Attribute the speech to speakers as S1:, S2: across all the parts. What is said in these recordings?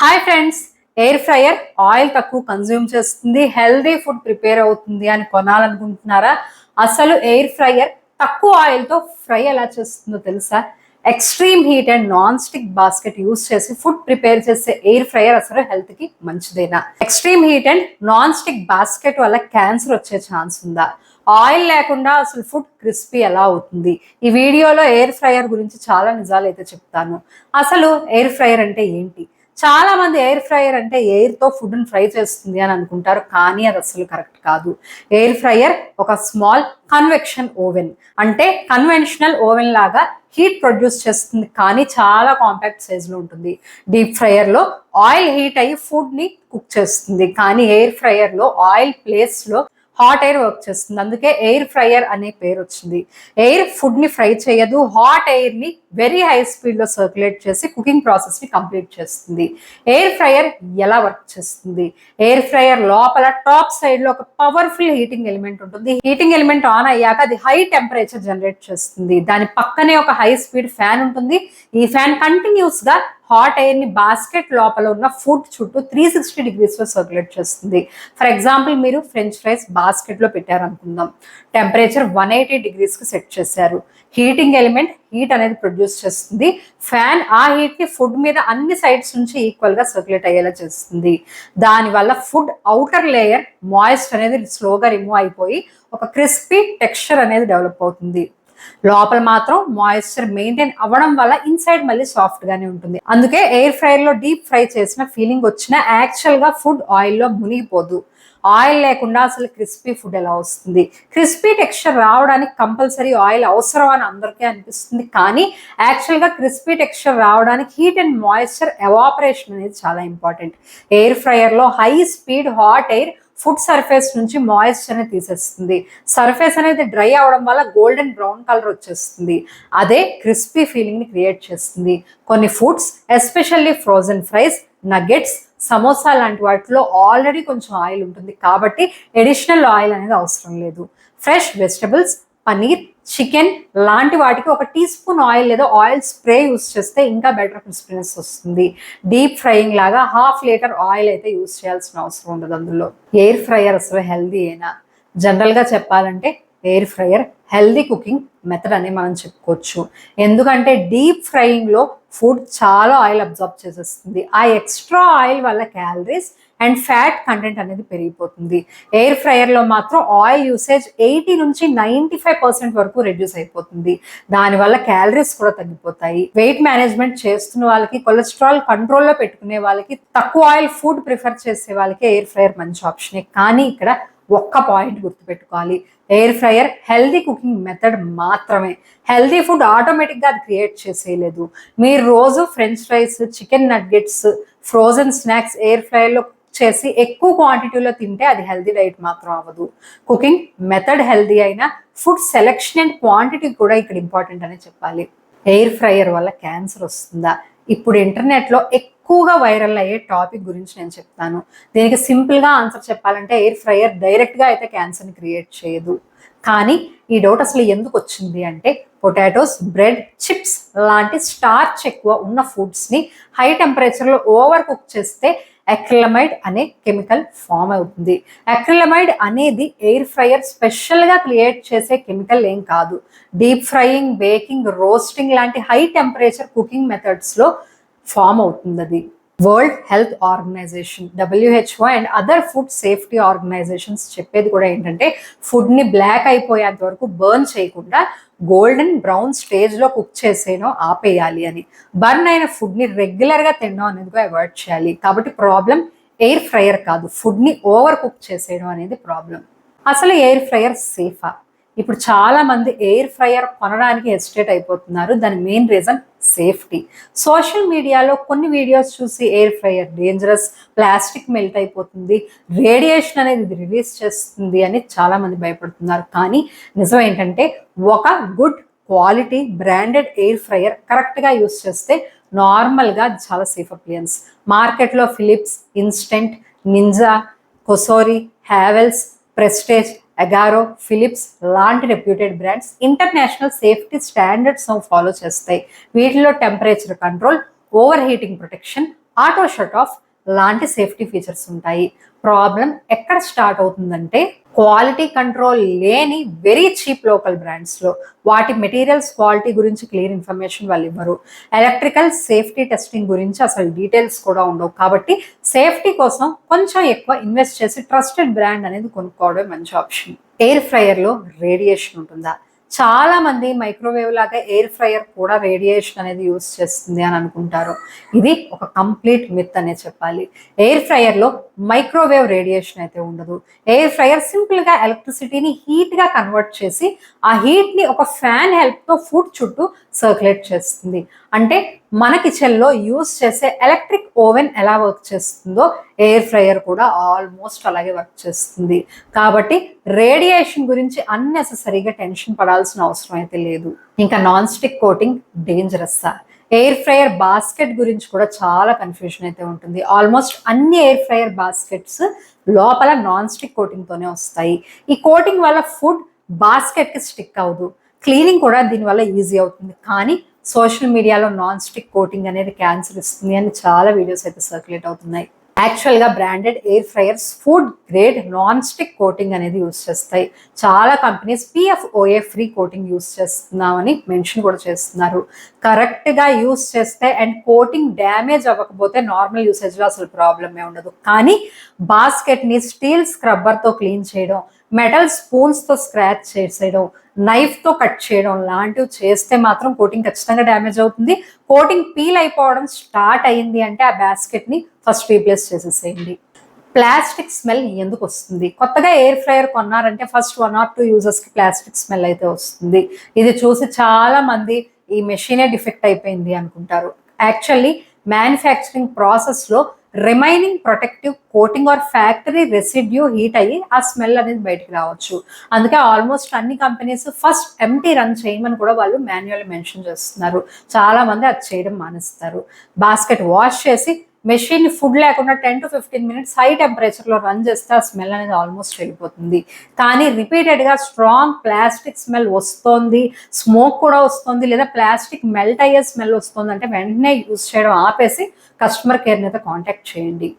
S1: Hi friends, air fryer oil తక్కువ consume చేస్తుంది, healthy food prepare అవుతుంది అని కొనాలనుకుంటున్నారా? అసలు ఎయిర్ ఫ్రైయర్ తక్కువ ఆయిల్తో ఫ్రై ఎలా చేస్తుందో తెలుసా? Extreme heat and non stick basket use చేసి ఫుడ్ ప్రిపేర్ చేసే ఎయిర్ ఫ్రైయర్ అసలు హెల్త్ కి మంచిదేనా? Extreme heat and non stick basket వల్ల క్యాన్సర్ వచ్చే ఛాన్స్ ఉందా? ఆయిల్ లేకుండా అసలు ఫుడ్ క్రిస్పీ ఎలా అవుతుంది? ఈ వీడియోలో ఎయిర్ ఫ్రైయర్ గురించి చాలా నిజాలు అయితే చెప్తాను. అసలు ఎయిర్ ఫ్రైయర్ అంటే ఏంటి? చాలా మంది ఎయిర్ ఫ్రైయర్ అంటే ఎయిర్ తో ఫుడ్ ని ఫ్రై చేస్తుంది అని అనుకుంటారు, కానీ అది అసలు కరెక్ట్ కాదు. ఎయిర్ ఫ్రైయర్ ఒక స్మాల్ కన్వెక్షన్ ఓవెన్, అంటే కన్వెన్షనల్ ఓవెన్ లాగా హీట్ ప్రొడ్యూస్ చేస్తుంది, కానీ చాలా కాంపాక్ట్ సైజ్ లో ఉంటుంది. డీప్ ఫ్రైయర్ లో ఆయిల్ హీట్ అయ్యి ఫుడ్ ని కుక్ చేస్తుంది, కానీ ఎయిర్ ఫ్రైయర్ లో ఆయిల్ ప్లేస్ లో హాట్ ఎయిర్ వర్క్ చేస్తుంది. అందుకే ఎయిర్ ఫ్రైయర్ అనే పేరు వచ్చింది. ఎయిర్ ఫుడ్ ని ఫ్రై చేయదు, హాట్ ఎయిర్ ని వెరీ హై స్పీడ్ లో సర్క్యులేట్ చేసి కుకింగ్ ప్రాసెస్ ని కంప్లీట్ చేస్తుంది. ఎయిర్ ఫ్రైయర్ ఎలా వర్క్ చేస్తుంది? ఎయిర్ ఫ్రైయర్ లోపల టాప్ సైడ్ లో ఒక పవర్ఫుల్ హీటింగ్ ఎలిమెంట్ ఉంటుంది. హీటింగ్ ఎలిమెంట్ ఆన్ అయ్యాక అది హై టెంపరేచర్ జనరేట్ చేస్తుంది. దాని పక్కనే ఒక హై స్పీడ్ ఫ్యాన్ ఉంటుంది. ఈ ఫ్యాన్ కంటిన్యూస్ గా హాట్ ఎయిర్ ని బాస్కెట్ లోపల ఉన్న ఫుడ్ చుట్టూ 360 డిగ్రీస్ లో సర్క్యులేట్ చేస్తుంది. ఫర్ ఎగ్జాంపుల్, మీరు ఫ్రెంచ్ ఫ్రైస్ బాస్కెట్ లో పెట్టారు అనుకుందాం. టెంపరేచర్ 180 డిగ్రీస్ కి సెట్ చేశారు. హీటింగ్ ఎలిమెంట్ హీట్ అనేది ప్రొడ్యూస్ చేస్తుంది. ఫ్యాన్ ఆ హీట్ ని ఫుడ్ మీద అన్ని సైడ్స్ నుంచి ఈక్వల్ గా సర్క్యులేట్ అయ్యేలా చేస్తుంది. దానివల్ల ఫుడ్ అవుటర్ లేయర్ మాయిస్ట్ అనేది స్లోగా రిమూవ్ అయిపోయి ఒక క్రిస్పీ టెక్స్చర్ అనేది డెవలప్ అవుతుంది. లోపల మాత్రం మాయిశ్చర్ మెయింటైన్ అవ్వడం వల్ల ఇన్సైడ్ మళ్ళీ సాఫ్ట్ గానే ఉంటుంది. అందుకే ఎయిర్ ఫ్రైయర్ లో డీప్ ఫ్రై చేసిన ఫీలింగ్ వచ్చినా యాక్చువల్ గా ఫుడ్ ఆయిల్ లో మునిగిపోదు. ఆయిల్ లేకుండా అసలు క్రిస్పీ ఫుడ్ ఎలా వస్తుంది? క్రిస్పీ టెక్స్చర్ రావడానికి కంపల్సరీ ఆయిల్ అవసరం అని అందరికీ అనిపిస్తుంది, కానీ యాక్చువల్ గా క్రిస్పీ టెక్స్చర్ రావడానికి హీట్ అండ్ మాయిశ్చర్ ఎవాపరేషన్ అనేది చాలా ఇంపార్టెంట్. ఎయిర్ ఫ్రైయర్ లో high speed hot air food surface నుంచి మాయిశ్చర్ అనేది తీసేస్తుంది. సర్ఫేస్ అనేది డ్రై అవడం వల్ల గోల్డెన్ బ్రౌన్ కలర్ వచ్చేస్తుంది. అదే క్రిస్పీ ఫీలింగ్ ని క్రియేట్ చేస్తుంది. కొన్ని foods, especially frozen fries, nuggets, samosa లాంటి వాటిలో ఆల్రెడీ కొంచెం ఆయిల్ ఉంటుంది, కాబట్టి అడిషనల్ ఆయిల్ అనేది అవసరం లేదు. ఫ్రెష్ వెజిటబుల్స్, పనీర్, చికెన్ లాంటి వాటికి ఒక టీ స్పూన్ ఆయిల్ లేదా ఆయిల్ స్ప్రే యూస్ చేస్తే ఇంకా బెటర్ క్రిస్పీనెస్ వస్తుంది. డీప్ ఫ్రైయింగ్ లాగా 1/2 లీటర్ ఆయిల్ అయితే యూస్ చేయాల్సిన అవసరం ఉండదు అందులో. ఎయిర్ ఫ్రైయర్ అసలు హెల్దీ అయినా? జనరల్ గా చెప్పాలంటే air fryer healthy cooking method అని మనం చెప్పుకోవచ్చు. ఎందుకంటే డీప్ ఫ్రైయింగ్ లో ఫుడ్ చాలా ఆయిల్ అబ్జర్వ్ చేసేస్తుంది. ఆ ఎక్స్ట్రా ఆయిల్ వల్ల క్యాలరీస్ అండ్ ఫ్యాట్ కంటెంట్ అనేది పెరిగిపోతుంది. ఎయిర్ ఫ్రైయర్ లో మాత్రం ఆయిల్ యూసేజ్ 80 నుంచి 95% వరకు రెడ్యూస్ అయిపోతుంది. దానివల్ల క్యాలరీస్ కూడా తగ్గిపోతాయి. వెయిట్ మేనేజ్మెంట్ చేస్తున్న వాళ్ళకి, కొలెస్ట్రాల్ కంట్రోల్లో పెట్టుకునే వాళ్ళకి, తక్కువ ఆయిల్ ఫుడ్ ప్రిఫర్ చేసే వాళ్ళకి ఎయిర్ ఫ్రైయర్ మంచి ఆప్షనే. కానీ ఇక్కడ ఒక్క పాయింట్ గుర్తుపెట్టుకోవాలి, air fryer healthy cooking method మాత్రమే. హెల్దీ ఫుడ్ ఆటోమేటిక్గా అది క్రియేట్ చేసేయలేదు. మీరు రోజు french fries, chicken nuggets, frozen snacks air ఫ్రైయర్లో చేసి ఎక్కువ క్వాంటిటీలో తింటే అది హెల్దీ డైట్ మాత్రం అవ్వదు. కుకింగ్ మెథడ్ హెల్దీ అయినా ఫుడ్ సెలెక్షన్ అండ్ క్వాంటిటీ కూడా ఇక్కడ ఇంపార్టెంట్ అని చెప్పాలి. ఎయిర్ ఫ్రైయర్ వల్ల క్యాన్సర్ వస్తుందా? ఇప్పుడు ఇంటర్నెట్లో ఎక్కువగా వైరల్ అయ్యే టాపిక్ గురించి నేను చెప్తాను. దీనికి సింపుల్గా ఆన్సర్ చెప్పాలంటే ఎయిర్ ఫ్రైయర్ డైరెక్ట్గా అయితే క్యాన్సర్ని క్రియేట్ చేయదు. కానీ ఈ డౌట్ అసలు ఎందుకు వచ్చింది అంటే, పొటాటోస్, బ్రెడ్, చిప్స్ లాంటి స్టార్చ్ ఎక్కువ ఉన్న ఫుడ్స్ని హై టెంపరేచర్లో ఓవర్ కుక్ చేస్తే అక్రిలమైడ్ అనే కెమికల్ ఫామ్ అవుతుంది. అక్రిలమైడ్ అనేది ఎయిర్ ఫ్రైయర్ స్పెషల్గా క్రియేట్ చేసే కెమికల్ ఏం కాదు. డీప్ ఫ్రైయింగ్, బేకింగ్, రోస్టింగ్ లాంటి హై టెంపరేచర్ కుకింగ్ మెథడ్స్లో ఫామ్ అవుతుంది అది. World health organization, WHO and other food safety organizations చెప్పేది కూడా ఏంటంటే, ఫుడ్ని బ్లాక్ అయిపోయేంత వరకు బర్న్ చేయకుండా గోల్డెన్ బ్రౌన్ స్టేజ్లో కుక్ చేసేనో ఆపేయాలి అని. బర్న్ అయిన ఫుడ్ని రెగ్యులర్గా తినడం అనేది అవాయిడ్ చేయాలి. కాబట్టి ప్రాబ్లం ఎయిర్ ఫ్రైయర్ కాదు, ఫుడ్ని ఓవర్ కుక్ చేసేయడం అనేది ప్రాబ్లం. అసలు ఎయిర్ ఫ్రైయర్ సేఫా? ఇప్పుడు చాలా మంది ఎయిర్ ఫ్రైయర్ కొనడానికి హెసిటేట్ అయిపోతున్నారు. దాని మెయిన్ రీజన్ సేఫ్టీ. సోషల్ మీడియాలో కొన్ని వీడియోస్ చూసి air fryer dangerous, plastic melt అయిపోతుంది, రేడియేషన్ అనేది రిలీజ్ చేస్తుంది అని చాలా మంది భయపడుతున్నారు. కానీ నిజం ఏంటంటే, ఒక good quality branded air fryer కరెక్ట్గా యూస్ చేస్తే నార్మల్గా చాలా సేఫ్ అప్లియన్స్. మార్కెట్లో Philips, Instant, Ninja, Cosori, Havells, Prestige, Agaro, Philips లాంటి reputed brands international safety standards follow చేస్తాయి. వీటిలో temperature control, over heating protection, auto shut off లాంటి సేఫ్టీ ఫీచర్స్ ఉంటాయి. ప్రాబ్లం ఎక్కడ స్టార్ట్ అవుతుందంటే క్వాలిటీ కంట్రోల్ లేని వెరీ చీప్ లోకల్ బ్రాండ్స్లో. వాటి మెటీరియల్స్ క్వాలిటీ గురించి క్లియర్ ఇన్ఫర్మేషన్ వాళ్ళు ఇవ్వరు. ఎలక్ట్రికల్ సేఫ్టీ టెస్టింగ్ గురించి అసలు డీటెయిల్స్ కూడా ఉండవు. కాబట్టి సేఫ్టీ కోసం కొంచెం ఎక్కువ ఇన్వెస్ట్ చేసి ట్రస్టెడ్ బ్రాండ్ అనేది కొనుక్కోవడం మంచి ఆప్షన్. ఎయిర్ ఫ్రైయర్లో రేడియేషన్ ఉంటుందా? చాలా మంది మైక్రోవేవ్ లాగా ఎయిర్ ఫ్రైయర్ కూడా రేడియేషన్ అనేది యూస్ చేస్తుంది అని అనుకుంటారు. ఇది ఒక కంప్లీట్ మిత్ అనే చెప్పాలి. ఎయిర్ ఫ్రైయర్లో మైక్రోవేవ్ రేడియేషన్ అయితే ఉండదు. ఎయిర్ ఫ్రైయర్ సింపుల్గా ఎలక్ట్రిసిటీని హీట్గా కన్వర్ట్ చేసి ఆ హీట్ని ఒక ఫ్యాన్ హెల్ప్తో ఫుడ్ చుట్టూ సర్క్యులేట్ చేస్తుంది. అంటే మన కిచెన్లో యూస్ చేసే ఎలక్ట్రిక్ ఓవెన్ ఎలా వర్క్ చేస్తుందో ఎయిర్ ఫ్రైయర్ కూడా ఆల్మోస్ట్ అలాగే వర్క్ చేస్తుంది. కాబట్టి రేడియేషన్ గురించి అన్నెసెసరీగా టెన్షన్ పడాల్సిన అవసరం అయితే లేదు. ఇంకా నాన్ స్టిక్ కోటింగ్ డేంజరస్సా? ఎయిర్ ఫ్రైయర్ బాస్కెట్ గురించి కూడా చాలా కన్ఫ్యూజన్ అయితే ఉంటుంది. ఆల్మోస్ట్ అన్ని ఎయిర్ ఫ్రైయర్ బాస్కెట్స్ లోపల నాన్ స్టిక్ కోటింగ్తోనే వస్తాయి. ఈ కోటింగ్ వల్ల ఫుడ్ బాస్కెట్కి స్టిక్ అవ్వదు. క్లీనింగ్ కూడా దీనివల్ల ఈజీ అవుతుంది. కానీ సోషల్ మీడియాలో నాన్ స్టిక్ కోటింగ్ అనేది క్యాన్సర్ ఇస్తుంది అని చాలా వీడియోస్ అయితే సర్క్యులేట్ అవుతున్నాయి. యాక్చువల్గా branded air fryers food grade non stick coating అనేది యూస్ చేస్తాయి. చాలా companies PFOA free coating use చేస్తున్నామని మెన్షన్ కూడా చేస్తున్నారు. కరెక్ట్గా యూస్ చేస్తే అండ్ కోటింగ్ డ్యామేజ్ అవ్వకపోతే నార్మల్ యూసేజ్లో అసలు ప్రాబ్లమే ఉండదు. కానీ బాస్కెట్ని స్టీల్ స్క్రబ్బర్తో క్లీన్ చేయడం, మెటల్ స్పూన్స్తో స్క్రాచ్ చేసేయడం, నైఫ్తో కట్ చేయడం లాంటివి చేస్తే మాత్రం కోటింగ్ ఖచ్చితంగా డ్యామేజ్ అవుతుంది. కోటింగ్ పీల్ అయిపోవడం స్టార్ట్ అయింది అంటే ఆ బాస్కెట్ని ఫస్ట్ రీప్లేస్ చేసేసేయండి. ప్లాస్టిక్ స్మెల్ ఎందుకు వస్తుంది? కొత్తగా ఎయిర్ ఫ్రైయర్ కొన్నారంటే ఫస్ట్ 1 or 2 యూజర్స్కి ప్లాస్టిక్ స్మెల్ అయితే వస్తుంది. ఇది చూసి చాలా మంది ఈ మెషినే డిఫెక్ట్ అయిపోయింది అనుకుంటారు. యాక్చువల్లీ మ్యానుఫ్యాక్చరింగ్ ప్రాసెస్లో remaining protective coating or factory residue heat అయ్యి ఆ స్మెల్ అనేది బయటకు రావచ్చు. అందుకే ఆల్మోస్ట్ అన్ని కంపెనీస్ ఫస్ట్ ఎంటీ రన్ చేయమని కూడా వాళ్ళు మాన్యువల్ మెన్షన్ చేస్తున్నారు. చాలా మంది అది చేయడం మానేస్తారు. బాస్కెట్ వాష్ చేసి మెషిన్ ఫుడ్ లేకుండా 10 to 15 minutes హై టెంపరేచర్లో రన్ చేస్తే ఆ స్మెల్ అనేది ఆల్మోస్ట్ వెళ్ళిపోతుంది. కానీ రిపీటెడ్గా స్ట్రాంగ్ ప్లాస్టిక్ స్మెల్ వస్తుంది, స్మోక్ కూడా వస్తుంది, లేదా ప్లాస్టిక్ మెల్ట్ అయ్యే స్మెల్ వస్తుంది అంటే వెంటనే యూజ్ చేయడం ఆపేసి కస్టమర్ కేర్ని అయితే కాంటాక్ట్ చేయండి.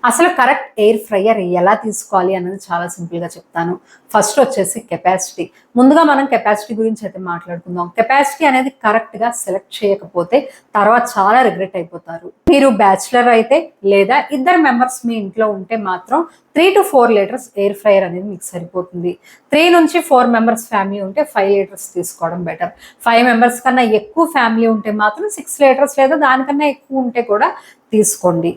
S1: అసలు కరెక్ట్ ఎయిర్ ఫ్రైయర్ ఎలా తీసుకోవాలి అనేది చాలా సింపుల్గా చెప్తాను. ఫస్ట్ వచ్చేసి కెపాసిటీ. ముందుగా మనం కెపాసిటీ గురించి అయితే మాట్లాడుకుందాం. కెపాసిటీ అనేది కరెక్ట్గా సెలెక్ట్ చేయకపోతే తర్వాత చాలా రిగ్రెట్ అయిపోతారు. మీరు బ్యాచులర్ అయితే లేదా 2 members మీ ఇంట్లో ఉంటే మాత్రం 3 to 4 liters ఎయిర్ ఫ్రైయర్ అనేది మీకు సరిపోతుంది. 3 నుంచి 4 members ఫ్యామిలీ ఉంటే 5 liters తీసుకోవడం బెటర్. 5 members కన్నా ఎక్కువ ఫ్యామిలీ ఉంటే మాత్రం 6 liters లేదా దానికన్నా ఎక్కువ ఉంటే కూడా తీసుకోండి.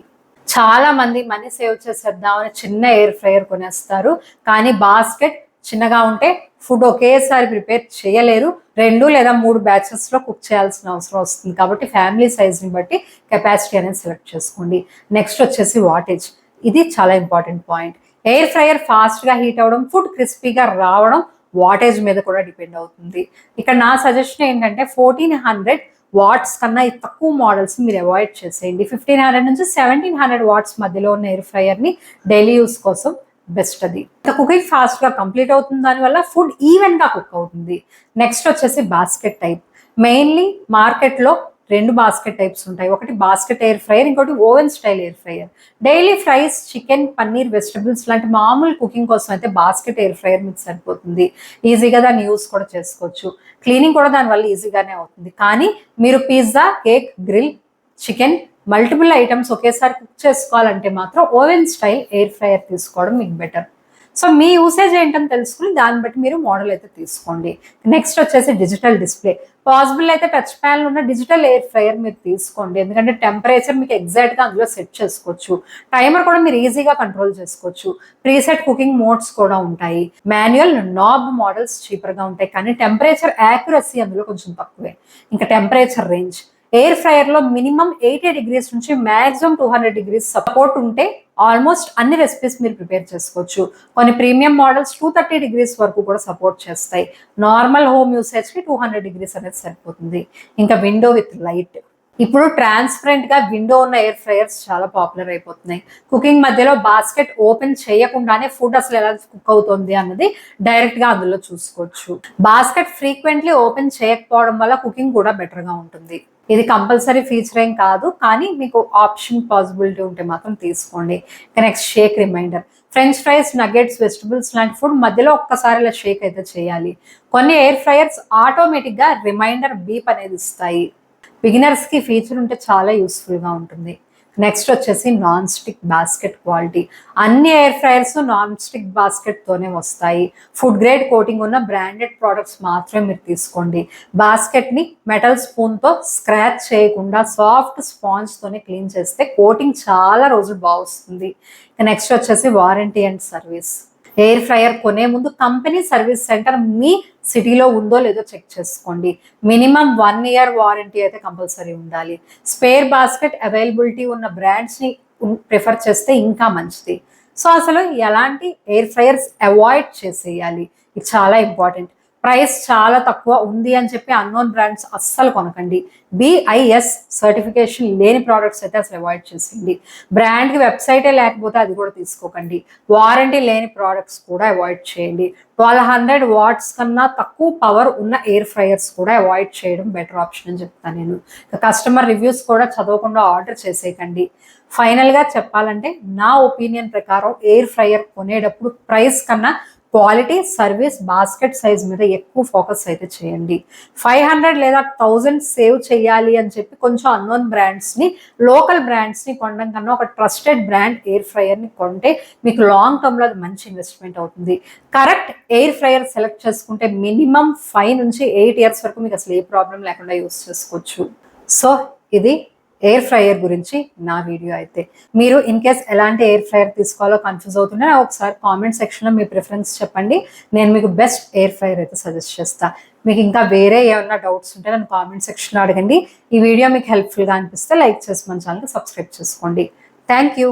S1: చాలా మంది మనీ సేవ్ చేసేద్దామని చిన్న ఎయిర్ ఫ్రైయర్ కొనేస్తారు. కానీ బాస్కెట్ చిన్నగా ఉంటే ఫుడ్ ఒకేసారి ప్రిపేర్ చేయలేరు. 2 లేదా 3 బ్యాచెస్లో కుక్ చేయాల్సిన అవసరం వస్తుంది. కాబట్టి ఫ్యామిలీ సైజ్ని బట్టి కెపాసిటీ అనేది సెలెక్ట్ చేసుకోండి. నెక్స్ట్ వచ్చేసి వాటేజ్. ఇది చాలా ఇంపార్టెంట్ పాయింట్. ఎయిర్ ఫ్రైయర్ ఫాస్ట్గా హీట్ అవ్వడం, ఫుడ్ క్రిస్పీగా రావడం వాటేజ్ మీద కూడా డిపెండ్ అవుతుంది. ఇక్కడ నా సజెషన్ ఏంటంటే 1400 వాట్స్ కన్నా ఈ తక్కువ మోడల్స్ మీరు అవాయిడ్ చేసేయండి. 1500 నుంచి 1700 వాట్స్ మధ్యలో ఉన్న ఎయిర్ ఫ్రైయర్ని డైలీ యూస్ కోసం బెస్ట్. అది కుకింగ్ ఫాస్ట్గా కంప్లీట్ అవుతుంది, దానివల్ల ఫుడ్ ఈవెన్గా కుక్ అవుతుంది. నెక్స్ట్ వచ్చేసి బాస్కెట్ టైప్. మెయిన్లీ మార్కెట్లో 2 బాస్కెట్ టైప్స్ ఉంటాయి. ఒకటి బాస్కెట్ ఎయిర్ ఫ్రైయర్, ఇంకోటి oven style air fryer. Daily fries, chicken, paneer, vegetables లాంటి మామూలు కుకింగ్ కోసం అయితే బాస్కెట్ ఎయిర్ ఫ్రైయర్ మీకు సరిపోతుంది. ఈజీగా దాన్ని యూస్ కూడా చేసుకోవచ్చు. క్లీనింగ్ కూడా దానివల్ల ఈజీగానే అవుతుంది. కానీ మీరు pizza, cake, grill, chicken multiple items ఒకేసారి కుక్ చేసుకోవాలంటే మాత్రం ఓవెన్ స్టైల్ ఎయిర్ ఫ్రైయర్ తీసుకోవడం మీకు బెటర్. సో మీ యూసేజ్ ఏంటని తెలుసుకుని దాన్ని బట్టి మీరు మోడల్ అయితే తీసుకోండి. నెక్స్ట్ వచ్చేసి డిజిటల్ డిస్ప్లే. పాసిబుల్ అయితే టచ్ ప్యానల్ ఉన్న డిజిటల్ ఎయిర్ ఫ్రైయర్ మీరు తీసుకోండి. ఎందుకంటే టెంపరేచర్ మీకు ఎగ్జాక్ట్గా అందులో సెట్ చేసుకోవచ్చు. టైమర్ కూడా మీరు ఈజీగా కంట్రోల్ చేసుకోవచ్చు. ప్రీసెట్ కుకింగ్ మోడ్స్ కూడా ఉంటాయి. మాన్యువల్ నాబ్ మోడల్స్ చీపర్గా ఉంటాయి, కానీ టెంపరేచర్ యాక్యురసీ అందులో కొంచెం తక్కువే. ఇంకా టెంపరేచర్ రేంజ్. ఎయిర్ ఫ్రైయర్లో మినిమం 80 degrees నుంచి మ్యాక్సిమం 200 degrees సపోర్ట్ ఉంటే ఆల్మోస్ట్ అన్ని రెసిపీస్ మీరు ప్రిపేర్ చేసుకోవచ్చు. కొన్ని ప్రీమియం మోడల్స్ 230 degrees వరకు కూడా సపోర్ట్ చేస్తాయి. నార్మల్ హోమ్ యూసేజ్కి 200 degrees అనేది సరిపోతుంది. ఇంకా విండో విత్ లైట్. ఇప్పుడు ట్రాన్స్పరెంట్గా విండో ఉన్న ఎయిర్ ఫ్రైయర్స్ చాలా పాపులర్ అయిపోతున్నాయి. కుకింగ్ మధ్యలో బాస్కెట్ ఓపెన్ చేయకుండానే ఫుడ్ అసలు ఎలా కుక్ అవుతుంది అన్నది డైరెక్ట్గా అందులో చూసుకోవచ్చు. బాస్కెట్ ఫ్రీక్వెంట్లీ ఓపెన్ చేయకపోవడం వల్ల కుకింగ్ కూడా బెటర్గా ఉంటుంది. ఇది కంపల్సరీ ఫీచర్ ఏం కాదు, కానీ మీకు ఆప్షన్ పాసిబిలిటీ ఉంటే మాత్రం తీసుకోండి. Next shake reminder. French fries, nuggets, vegetables లాంటి ఫుడ్ మధ్యలో ఒక్కసారి ఇలా షేక్ అయితే చేయాలి. కొన్ని ఎయిర్ ఫ్రైయర్స్ ఆటోమేటిక్గా రిమైండర్ బీప్ అనేది ఇస్తాయి. బిగినర్స్కి ఫీచర్ ఉంటే చాలా యూస్ఫుల్గా ఉంటుంది. నెక్స్ట్ వచ్చేసి నాన్ స్టిక్ బాస్కెట్ క్వాలిటీ. అన్ని ఎయిర్ ఫ్రైయర్స్ నాన్ స్టిక్ బాస్కెట్తోనే వస్తాయి. ఫుడ్ గ్రేడ్ కోటింగ్ ఉన్న బ్రాండెడ్ ప్రోడక్ట్స్ మాత్రమే మీరు తీసుకోండి. బాస్కెట్ని మెటల్ స్పూన్తో స్క్రాచ్ చేయకుండా సాఫ్ట్ స్పాంజ్తోనే క్లీన్ చేస్తే కోటింగ్ చాలా రోజులు బాగా వస్తుంది. నెక్స్ట్ వచ్చేసి warranty and service. Air fryer కొనే ముందు కంపెనీ సర్వీస్ సెంటర్ మీ సిటీలో ఉందో లేదో చెక్ చేసుకోండి. మినిమం 1 year వారంటీ అయితే కంపల్సరీ ఉండాలి. స్పేర్ బాస్కెట్ అవైలబిలిటీ ఉన్న బ్రాండ్స్ని ప్రిఫర్ చేస్తే ఇంకా మంచిది. సో అసలు ఎలాంటి ఎయిర్ ఫ్రైయర్స్ అవాయిడ్ చేసేయాలి, ఇది చాలా ఇంపార్టెంట్. ప్రైస్ చాలా తక్కువ ఉంది అని చెప్పి అన్నోన్ బ్రాండ్స్ అస్సలు కొనకండి. BIS సర్టిఫికేషన్ లేని ప్రోడక్ట్స్ అయితే అసలు అవాయిడ్ చేసేయండి. బ్రాండ్కి వెబ్సైటే లేకపోతే అది కూడా తీసుకోకండి. వారంటీ లేని ప్రోడక్ట్స్ కూడా అవాయిడ్ చేయండి. 1200 watts కన్నా తక్కువ పవర్ ఉన్న ఎయిర్ ఫ్రైయర్స్ కూడా అవాయిడ్ చేయడం బెటర్ ఆప్షన్ అని చెప్తాను నేను. కస్టమర్ రివ్యూస్ కూడా చదవకుండా ఆర్డర్ చేసేయకండి. ఫైనల్గా చెప్పాలంటే నా ఒపీనియన్ ప్రకారం ఎయిర్ ఫ్రైయర్ కొనేటప్పుడు ప్రైస్ కన్నా క్వాలిటీ, సర్వీస్, బాస్కెట్ సైజ్ మీద ఎక్కువ ఫోకస్ అయితే చేయండి. 500 లేదా 1000 సేవ్ చేయాలి అని చెప్పి కొంచెం అన్నోన్ బ్రాండ్స్ని, లోకల్ బ్రాండ్స్ని కొనడం కన్నా ఒక ట్రస్టెడ్ బ్రాండ్ ఎయిర్ ఫ్రైయర్ని కొంటే మీకు లాంగ్ టర్మ్లో అది మంచి ఇన్వెస్ట్మెంట్ అవుతుంది. కరెక్ట్ ఎయిర్ ఫ్రైయర్ సెలెక్ట్ చేసుకుంటే మినిమం 5 నుంచి 8 years వరకు మీకు అసలు ఏ ప్రాబ్లం లేకుండా యూస్ చేసుకోవచ్చు. సో ఇది ఎయిర్ ఫ్రైయర్ గురించి నా వీడియో అయితే. మీరు ఇన్ కేస్ ఎలాంటి ఎయిర్ ఫ్రైయర్ తీసుకోవాలో కన్ఫ్యూజ్ అవుతుంటే ఒకసారి కామెంట్ సెక్షన్లో మీ ప్రిఫరెన్స్ చెప్పండి. నేను మీకు బెస్ట్ ఎయిర్ ఫ్రైయర్ అయితే సజెస్ట్ చేస్తాను. మీకు ఇంకా వేరే ఏమన్నా డౌట్స్ ఉంటే నన్ను కామెంట్ సెక్షన్లో అడగండి. ఈ వీడియో మీకు హెల్ప్ఫుల్గా అనిపిస్తే లైక్ చేసి మన ఛానల్ని సబ్స్క్రైబ్ చేసుకోండి. Thank you.